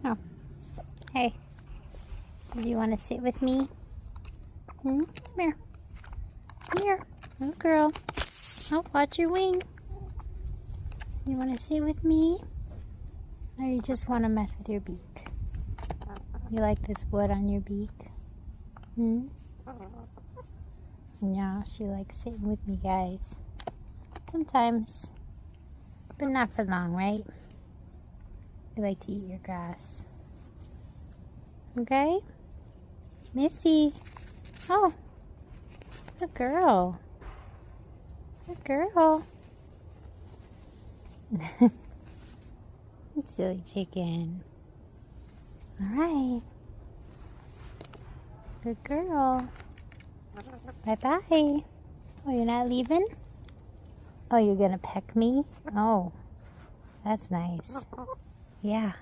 Oh. Hey. Do you want to sit with me? Come here. Come here. Good girl. Oh, watch your wing. You want to sit with me? Or you just want to mess with your beak? You like this wood on your beak? Yeah, she likes sitting with me, guys. Sometimes. But not for long, right? You like to eat your grass. Okay? Missy. Oh. Good girl. Good girl. You silly chicken. Alright. Good girl. Bye-bye. Oh, you're not leaving? Oh, you're gonna peck me? Oh, that's nice. Yeah.